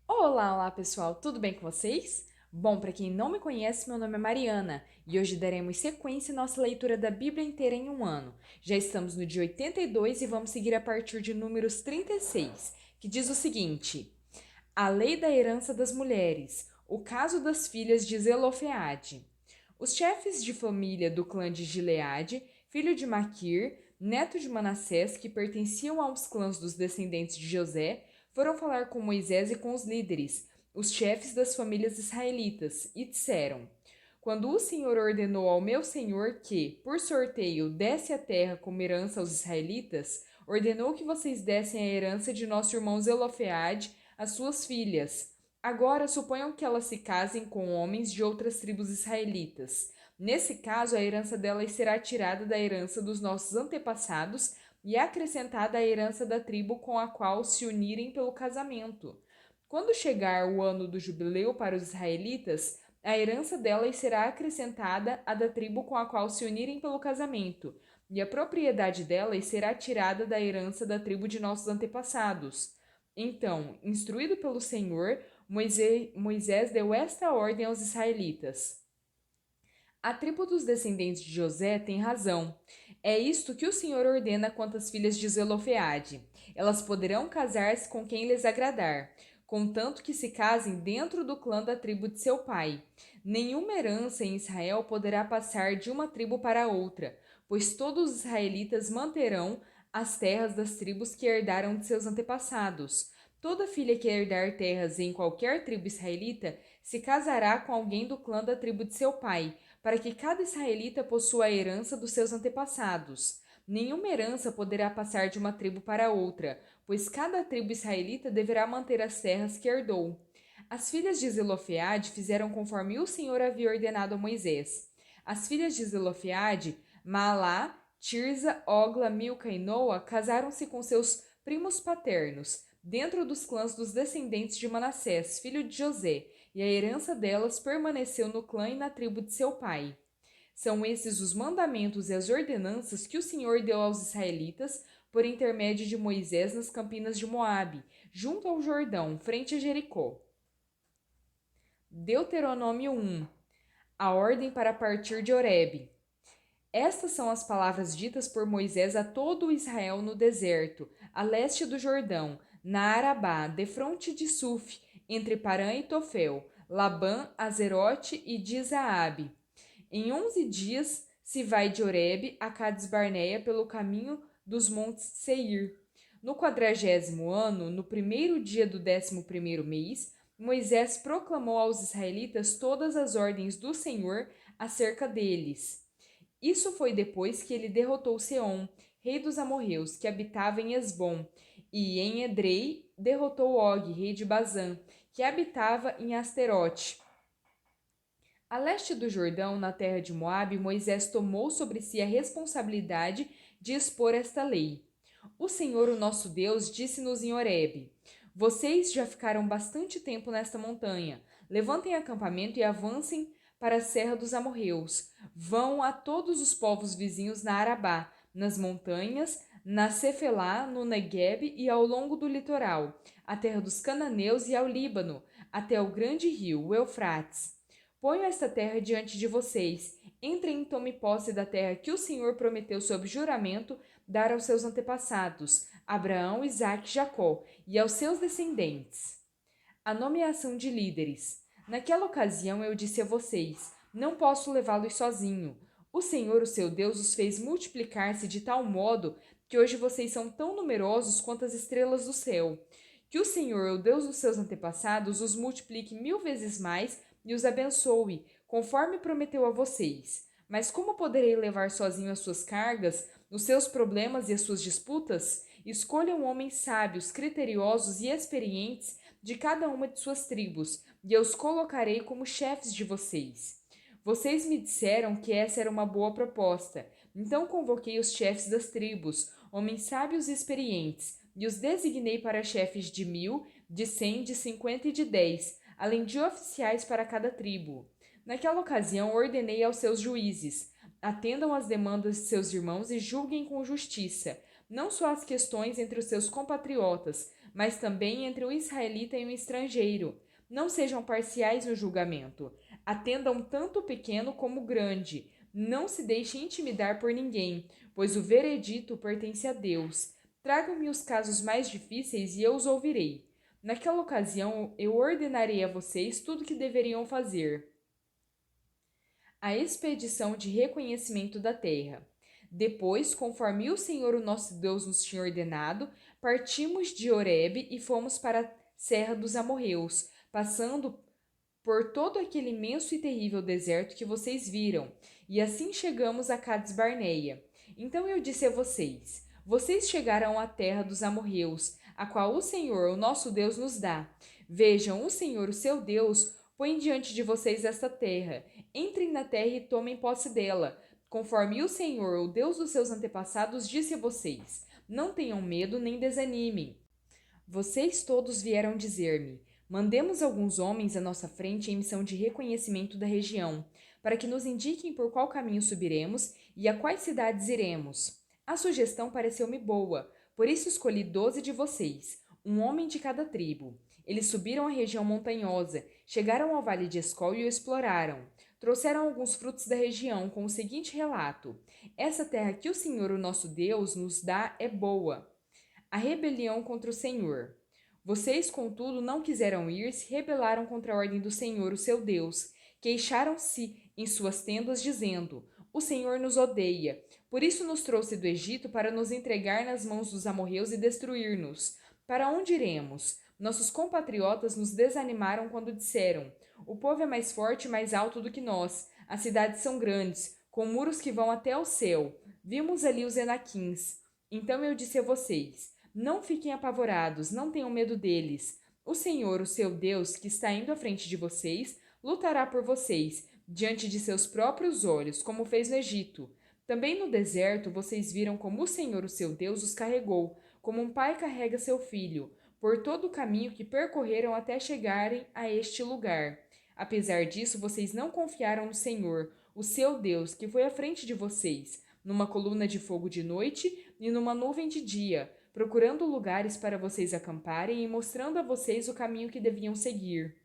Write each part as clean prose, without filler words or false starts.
Olá pessoal, tudo bem com vocês? Bom, para quem não me conhece, meu nome é Mariana e hoje daremos sequência à nossa leitura da Bíblia inteira em um ano. Já estamos no dia 82 e vamos seguir a partir de Números 36, que diz o seguinte: A lei da herança das mulheres, o caso das filhas de Zelofeade. Os chefes de família do clã de Gileade, filho de Maquir, neto de Manassés, que pertenciam aos clãs dos descendentes de José, foram falar com Moisés e com os líderes, os chefes das famílias israelitas, e disseram: Quando o Senhor ordenou ao meu senhor que, por sorteio, desse a terra como herança aos israelitas, ordenou que vocês dessem a herança de nosso irmão Zelofeade às suas filhas. Agora suponham que elas se casem com homens de outras tribos israelitas. Nesse caso, a herança delas será tirada da herança dos nossos antepassados e acrescentada à herança da tribo com a qual se unirem pelo casamento. Quando chegar o ano do jubileu para os israelitas, a herança delas será acrescentada à da tribo com a qual se unirem pelo casamento, e a propriedade delas será tirada da herança da tribo de nossos antepassados. Então, instruído pelo Senhor, Moisés deu esta ordem aos israelitas: A tribo dos descendentes de José tem razão. É isto que o Senhor ordena quanto às filhas de Zelofeade. Elas poderão casar-se com quem lhes agradar, contanto que se casem dentro do clã da tribo de seu pai. Nenhuma herança em Israel poderá passar de uma tribo para outra, pois todos os israelitas manterão as terras das tribos que herdaram de seus antepassados. Toda filha que herdar terras em qualquer tribo israelita se casará com alguém do clã da tribo de seu pai, para que cada israelita possua a herança dos seus antepassados. Nenhuma herança poderá passar de uma tribo para outra, pois cada tribo israelita deverá manter as terras que herdou. As filhas de Zelofeade fizeram conforme o Senhor havia ordenado a Moisés. As filhas de Zelofeade, Maalá, Tirza, Ogla, Milca e Noa, casaram-se com seus primos paternos, dentro dos clãs dos descendentes de Manassés, filho de José, e a herança delas permaneceu no clã e na tribo de seu pai. São esses os mandamentos e as ordenanças que o Senhor deu aos israelitas por intermédio de Moisés nas campinas de Moabe, junto ao Jordão, frente a Jericó. Deuteronômio 1. A ordem para partir de Horebe. Estas são as palavras ditas por Moisés a todo o Israel no deserto, a leste do Jordão, na Arabá, defronte de Suf, entre Parã e Tofel, Labã, Azerote e Dizaabe. Em 11 dias se vai de Horebe a Cades Barneia pelo caminho dos montes Seir. No 40º ano, no primeiro dia do 11º mês, Moisés proclamou aos israelitas todas as ordens do Senhor acerca deles. Isso foi depois que ele derrotou Seom, rei dos amorreus, que habitava em Esbom, e em Edrei derrotou Og, rei de Bazã, que habitava em Asterote. A leste do Jordão, na terra de Moabe, Moisés tomou sobre si a responsabilidade de expor esta lei. O Senhor, o nosso Deus, disse-nos em Horebe: Vocês já ficaram bastante tempo nesta montanha. Levantem acampamento e avancem para a serra dos amorreus. Vão a todos os povos vizinhos na Arabá, nas montanhas, na Cefelá, no Negueb e ao longo do litoral, a terra dos cananeus e ao Líbano, até o grande rio, o Eufrates. Ponho esta terra diante de vocês. Entrem e tomem posse da terra que o Senhor prometeu sob juramento dar aos seus antepassados, Abraão, Isaque e Jacó, e aos seus descendentes. A nomeação de líderes. Naquela ocasião eu disse a vocês: Não posso levá-los sozinho. O Senhor, o seu Deus, os fez multiplicar-se de tal modo que hoje vocês são tão numerosos quanto as estrelas do céu. Que o Senhor, o Deus dos seus antepassados, os multiplique 1000 vezes mais e os abençoe, conforme prometeu a vocês. Mas como poderei levar sozinho as suas cargas, os seus problemas e as suas disputas? Escolham homens sábios, criteriosos e experientes de cada uma de suas tribos, e eu os colocarei como chefes de vocês. Vocês me disseram que essa era uma boa proposta. Então convoquei os chefes das tribos, homens sábios e experientes, e os designei para chefes de 1000, de 100, de 50 e de 10, além de oficiais para cada tribo. Naquela ocasião, ordenei aos seus juízes: atendam às demandas de seus irmãos e julguem com justiça, não só as questões entre os seus compatriotas, mas também entre um israelita e um estrangeiro. Não sejam parciais no julgamento. Atendam tanto o pequeno como o grande. Não se deixem intimidar por ninguém, pois o veredito pertence a Deus. Tragam-me os casos mais difíceis e eu os ouvirei. Naquela ocasião, eu ordenarei a vocês tudo o que deveriam fazer. A expedição de reconhecimento da terra. Depois, conforme o Senhor, o nosso Deus, nos tinha ordenado, partimos de Horebe e fomos para a Serra dos Amorreus, passando por todo aquele imenso e terrível deserto que vocês viram, e assim chegamos a Cades Barneia. Então eu disse a vocês: vocês chegaram à terra dos amorreus, a qual o Senhor, o nosso Deus, nos dá. Vejam, o Senhor, o seu Deus, põe diante de vocês esta terra. Entrem na terra e tomem posse dela, conforme o Senhor, o Deus dos seus antepassados, disse a vocês. Não tenham medo nem desanimem. Vocês todos vieram dizer-me: mandemos alguns homens à nossa frente em missão de reconhecimento da região, para que nos indiquem por qual caminho subiremos e a quais cidades iremos. A sugestão pareceu-me boa, por isso escolhi 12 de vocês, um homem de cada tribo. Eles subiram a região montanhosa, chegaram ao vale de Escol e o exploraram. Trouxeram alguns frutos da região com o seguinte relato: essa terra que o Senhor, o nosso Deus, nos dá é boa. A rebelião contra o Senhor. Vocês, contudo, não quiseram ir, se rebelaram contra a ordem do Senhor, o seu Deus. Queixaram-se em suas tendas, dizendo: o Senhor nos odeia. Por isso nos trouxe do Egito para nos entregar nas mãos dos amorreus e destruir-nos. Para onde iremos? Nossos compatriotas nos desanimaram quando disseram: o povo é mais forte e mais alto do que nós. As cidades são grandes, com muros que vão até ao céu. Vimos ali os Enaquins. Então eu disse a vocês: não fiquem apavorados, não tenham medo deles. O Senhor, o seu Deus, que está indo à frente de vocês, lutará por vocês, diante de seus próprios olhos, como fez no Egito. Também no deserto vocês viram como o Senhor, o seu Deus, os carregou, como um pai carrega seu filho, por todo o caminho que percorreram até chegarem a este lugar. Apesar disso, vocês não confiaram no Senhor, o seu Deus, que foi à frente de vocês, numa coluna de fogo de noite e numa nuvem de dia, procurando lugares para vocês acamparem e mostrando a vocês o caminho que deviam seguir.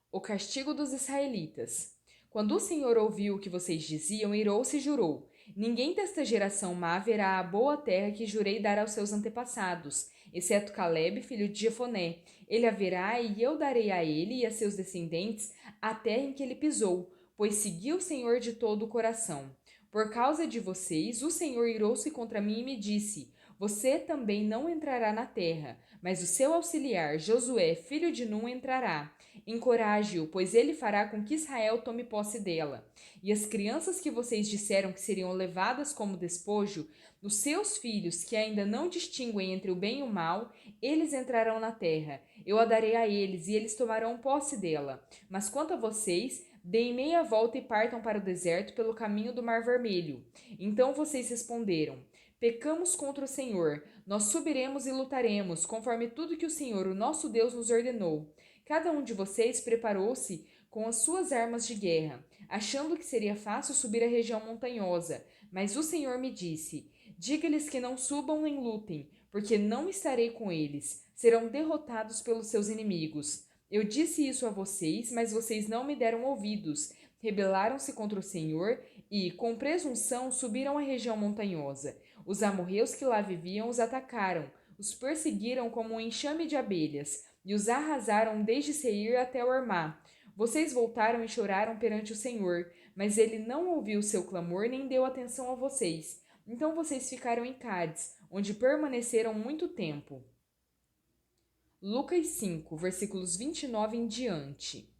O castigo dos israelitas. Quando o Senhor ouviu o que vocês diziam, irou-se e jurou: ninguém desta geração má verá a boa terra que jurei dar aos seus antepassados, exceto Caleb, filho de Jefoné. Ele a verá e eu darei a ele e a seus descendentes a terra em que ele pisou, pois seguiu o Senhor de todo o coração. Por causa de vocês, o Senhor irou-se contra mim e me disse: você também não entrará na terra, mas o seu auxiliar, Josué, filho de Nun, entrará. Encoraje-o, pois ele fará com que Israel tome posse dela. E as crianças que vocês disseram que seriam levadas como despojo, os seus filhos, que ainda não distinguem entre o bem e o mal, eles entrarão na terra. Eu a darei a eles, e eles tomarão posse dela. Mas quanto a vocês, deem meia volta e partam para o deserto pelo caminho do Mar Vermelho. Então vocês responderam: pecamos contra o Senhor. Nós subiremos e lutaremos, conforme tudo que o Senhor, o nosso Deus, nos ordenou. Cada um de vocês preparou-se com as suas armas de guerra, achando que seria fácil subir a região montanhosa. Mas o Senhor me disse: diga-lhes que não subam nem lutem, porque não estarei com eles. Serão derrotados pelos seus inimigos. Eu disse isso a vocês, mas vocês não me deram ouvidos. Rebelaram-se contra o Senhor e, com presunção, subiram a região montanhosa. Os amorreus que lá viviam os atacaram, os perseguiram como um enxame de abelhas e os arrasaram desde Seir até Ormá. Vocês voltaram e choraram perante o Senhor, mas ele não ouviu seu clamor nem deu atenção a vocês. Então vocês ficaram em Cádiz, onde permaneceram muito tempo. Lucas 5, versículos 29 em diante.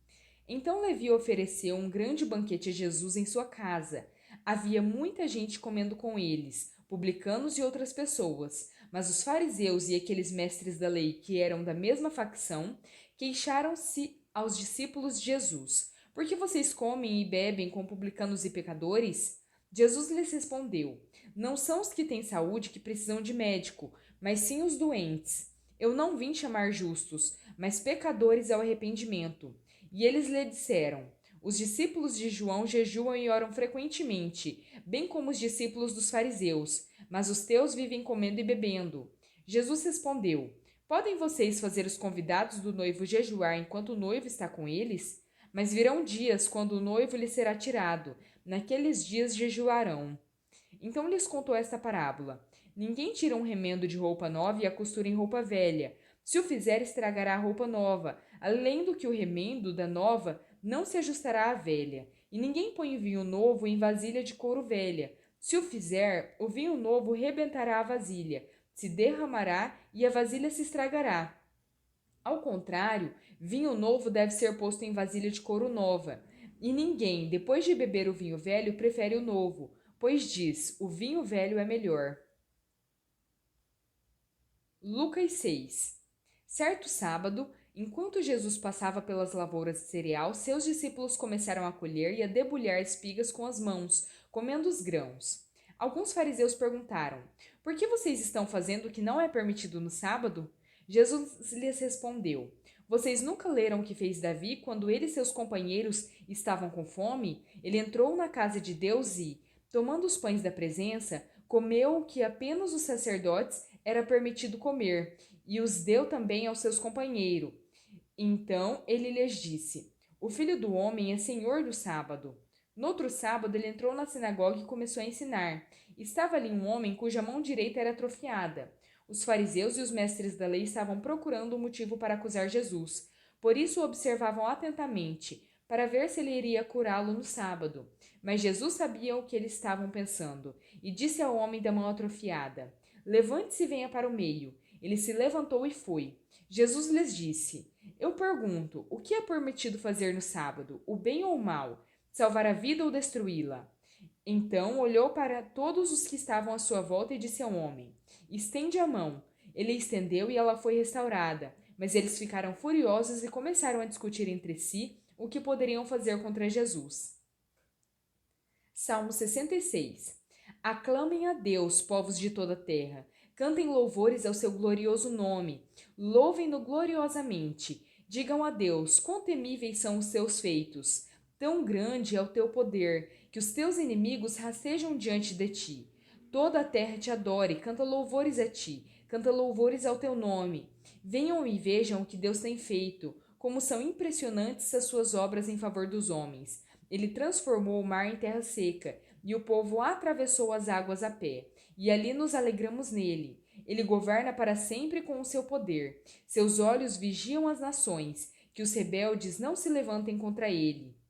Então Levi ofereceu um grande banquete a Jesus em sua casa. Havia muita gente comendo com eles, publicanos e outras pessoas. Mas os fariseus e aqueles mestres da lei, que eram da mesma facção, queixaram-se aos discípulos de Jesus: por que vocês comem e bebem com publicanos e pecadores? Jesus lhes respondeu: não são os que têm saúde que precisam de médico, mas sim os doentes. Eu não vim chamar justos, mas pecadores ao arrependimento. E eles lhe disseram: os discípulos de João jejuam e oram frequentemente, bem como os discípulos dos fariseus, mas os teus vivem comendo e bebendo. Jesus respondeu: Podem vocês fazer os convidados do noivo jejuar enquanto o noivo está com eles? Mas virão dias quando o noivo lhe será tirado. Naqueles dias jejuarão. Então lhes contou esta parábola: Ninguém tira um remendo de roupa nova e a costura em roupa velha. Se o fizer, estragará a roupa nova. Além do que o remendo da nova não se ajustará à velha. E ninguém põe vinho novo em vasilha de couro velha. Se o fizer, o vinho novo rebentará a vasilha, se derramará e a vasilha se estragará. Ao contrário, vinho novo deve ser posto em vasilha de couro nova. E ninguém, depois de beber o vinho velho, prefere o novo, pois diz: o vinho velho é melhor. Lucas 6. Certo sábado, enquanto Jesus passava pelas lavouras de cereal, seus discípulos começaram a colher e a debulhar espigas com as mãos, comendo os grãos. Alguns fariseus perguntaram: Por que vocês estão fazendo o que não é permitido no sábado? Jesus lhes respondeu: Vocês nunca leram o que fez Davi quando ele e seus companheiros estavam com fome? Ele entrou na casa de Deus e, tomando os pães da presença, comeu o que apenas os sacerdotes era permitido comer, e os deu também aos seus companheiros. Então ele lhes disse: O filho do homem é senhor do sábado. No outro sábado ele entrou na sinagoga e começou a ensinar. Estava ali um homem cuja mão direita era atrofiada. Os fariseus e os mestres da lei estavam procurando um motivo para acusar Jesus. Por isso o observavam atentamente, para ver se ele iria curá-lo no sábado. Mas Jesus sabia o que eles estavam pensando, e disse ao homem da mão atrofiada: Levante-se e venha para o meio. Ele se levantou e foi. Jesus lhes disse: Eu pergunto, o que é permitido fazer no sábado, o bem ou o mal? Salvar a vida ou destruí-la? Então olhou para todos os que estavam à sua volta e disse ao homem: Estende a mão. Ele estendeu e ela foi restaurada. Mas eles ficaram furiosos e começaram a discutir entre si o que poderiam fazer contra Jesus. Salmo 66. Aclamem a Deus, povos de toda a terra. Cantem louvores ao seu glorioso nome. Louvem-no gloriosamente. Digam a Deus, quão temíveis são os seus feitos. Tão grande é o teu poder, que os teus inimigos rastejam diante de ti. Toda a terra te adore, canta louvores a ti, canta louvores ao teu nome. Venham e vejam o que Deus tem feito, como são impressionantes as suas obras em favor dos homens. Ele transformou o mar em terra seca, e o povo atravessou as águas a pé, e ali nos alegramos nele. Ele governa para sempre com o seu poder. Seus olhos vigiam as nações, que os rebeldes não se levantem contra ele.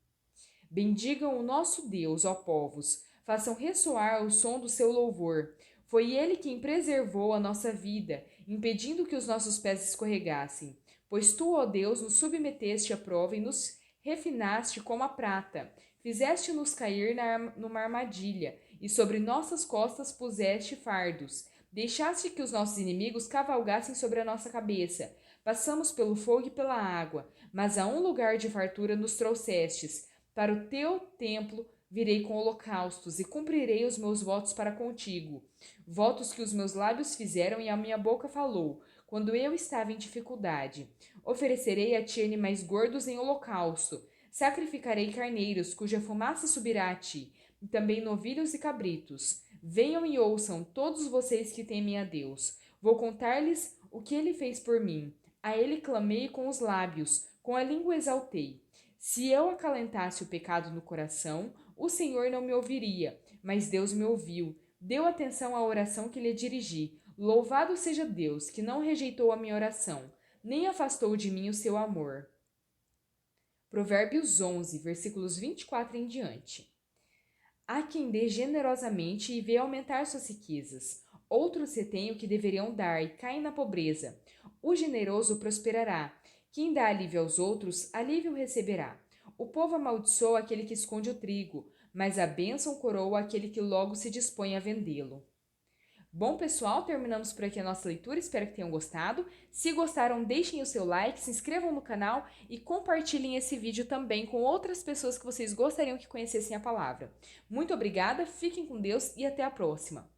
Bendigam o nosso Deus, ó povos, façam ressoar o som do seu louvor. Foi ele quem preservou a nossa vida, impedindo que os nossos pés escorregassem. Pois tu, ó Deus, nos submeteste à prova e nos refinaste como a prata. Fizeste-nos cair numa armadilha, e sobre nossas costas puseste fardos. Deixaste que os nossos inimigos cavalgassem sobre a nossa cabeça. Passamos pelo fogo e pela água, mas a um lugar de fartura nos trouxestes. Para o teu templo virei com holocaustos e cumprirei os meus votos para contigo. Votos que os meus lábios fizeram e a minha boca falou, quando eu estava em dificuldade. Oferecerei a ti animais gordos em holocausto. Sacrificarei carneiros, cuja fumaça subirá a ti, e também novilhos e cabritos. Venham e ouçam, todos vocês que temem a Deus. Vou contar-lhes o que ele fez por mim. A ele clamei com os lábios, com a língua exaltei. Se eu acalentasse o pecado no coração, o Senhor não me ouviria, mas Deus me ouviu. Deu atenção à oração que lhe dirigi. Louvado seja Deus, que não rejeitou a minha oração, nem afastou de mim o seu amor. Provérbios 11, versículos 24 em diante. Há quem dê generosamente e vê aumentar suas riquezas. Outros retêm o que deveriam dar e caem na pobreza. O generoso prosperará. Quem dá alívio aos outros, alívio receberá. O povo amaldiçoa aquele que esconde o trigo, mas a bênção coroa aquele que logo se dispõe a vendê-lo. Bom, pessoal, terminamos por aqui a nossa leitura, espero que tenham gostado. Se gostaram, deixem o seu like, se inscrevam no canal e compartilhem esse vídeo também com outras pessoas que vocês gostariam que conhecessem a palavra. Muito obrigada, fiquem com Deus e até a próxima!